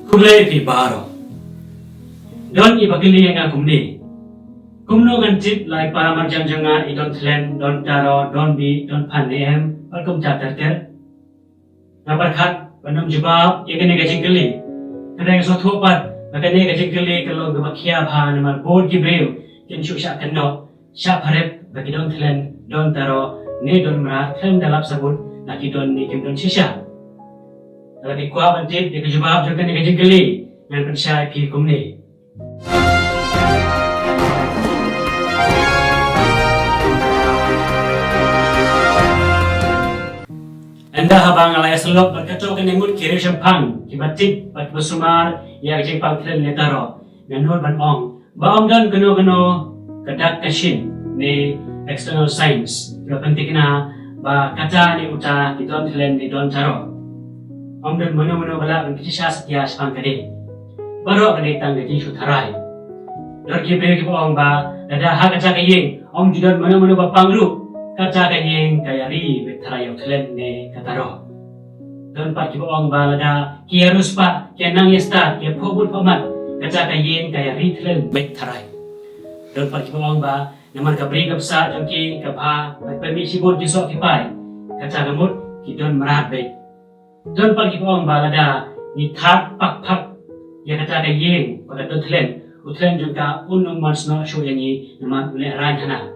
Kulay pi baro. Don ibagili nga kumni. Kumno ngan tip lai para marjan janga idon tlen don taro don bi don panem alkum chater. Nabarkhat banam jubab yegane gajingli. Kadang so thopat makane gajingli kalau gamakhia bha namar board ki breu kin shusha kanno sha pharep bagi don tlen don taro ne don mra tlen dalap sabut naki don ni kim don shisha. Lebih kuat bantit dia kejubab juga ni gajingli ngan pensai pi kumni. Anda habang alaya selok berkacau kan yang kiri sempang kibatik bat besumar ya jeng pangtren letaro nganul ban ong baom dan geno kedak kashin ni external science lo penting na ba kata ni uta di don tlen di don taro om dan mano bala ban kisah setia sepang kade baru kade tang gaji sutarai dor kibe ki ong ba ada hak kaca kayeng om judon mano ba pangru kaca kayeng kayari betara yang tlen ne kataro don pat ki ong ba ada ki harus pa ki nang yesta ki phobul pamat kaca kayeng kayari tlen betara don pat ki ong ba namar ka bri kapsa jangki ka bha permisi bot jisok ki pai kaca gamut ki don merat be don pat ki ong ba ada ni that pak ya kaca kayeng pada don tlen utlen juga unung mansno sho yangi namar ule ran hana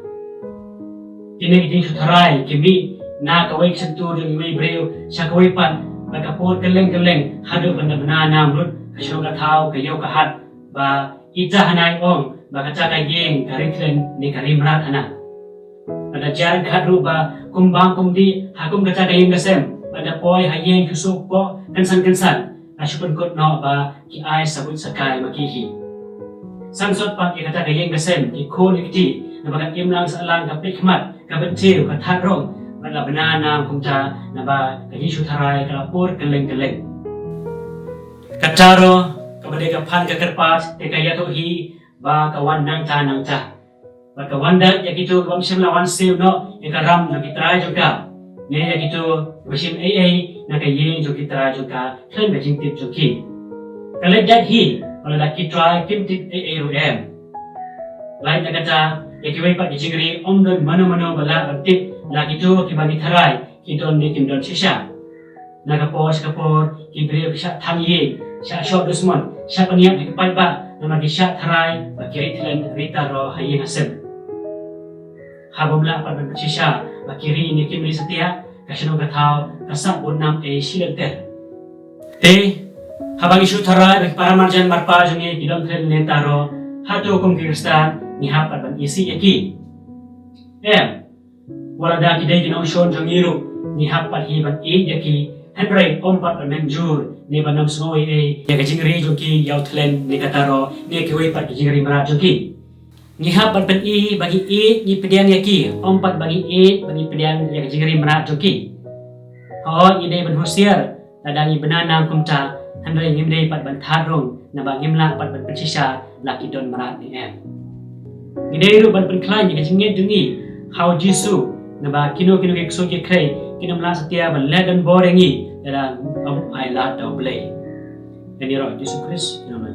ini kita sutarai kimi na kawai sentuh dengan mai breu sakawai pan bakapor keleng hadu benda namrut kasyo kathau kayo kahat ba ita hanai ong bakaca kayeng karitlen ni karimrat hana pada jaran khadru ba kumbang kumdi hakum kaca kayeng gasem pada poi hayeng kusuk po kansan asyukun kot no ba ki ai sabut sakai makihi sansot pak ki kaca kayeng gasem ki khol ikti na bagat imlang sa alang ka pikmat ka betil ka tharong bala banana kumta na ba ka hisu tharai ka lapor keleng kataro ka bade ka phan ka kerpas te ka yato hi ba ka wan nang ta ba ka wanda ya kitu bang sim lawan sil no ya ka ram na kitrai juga ne ya kitu basim ai na ka yin jo kitrai juga klen ba jing tip joki ka le dat hi bala da kitrai kim tip ai ru em lain na kata ya kiwai pak jingri om don mano bala bertip la kitu ki bagi tharai ki don ni kim don shisha na ka kapor ki bre sha thang ye sha shot dusmon sha paniam ki pai ba na ma ki sha tharai ba kiri thlen rita ro hayin asem habumla pa ban shisha ba kiri ni kim ri setia kasino ka thau kasap bonam e silenter te habang isu tharai ba para marjan marpa jungi ki don thlen ne taro hatu kum kirstan ni hapat ban isi eki wala da kidai kinong shon jangiru ni hapat hi ban e eki henry ompat ban menjur ni banam sngoi e ya kajingri joki yaw tlen ni kataro ni kiwai pat kajingri mara joki ni hapat ban e bagi e ni pediang eki ompat bagi e bagi pediang ya kajingri mara joki ide ban husiar ladang banana kumta henry ngimdei pat ban tharong na ba ngimla pat ban persisa laki don marat ni Gidei ru ban penklai ni kajinget dungi how jisu na ba kino ke so ke krai kino mla setia ban legan borengi dalam ai lat do blay. Ini roh Yesus Kristus nama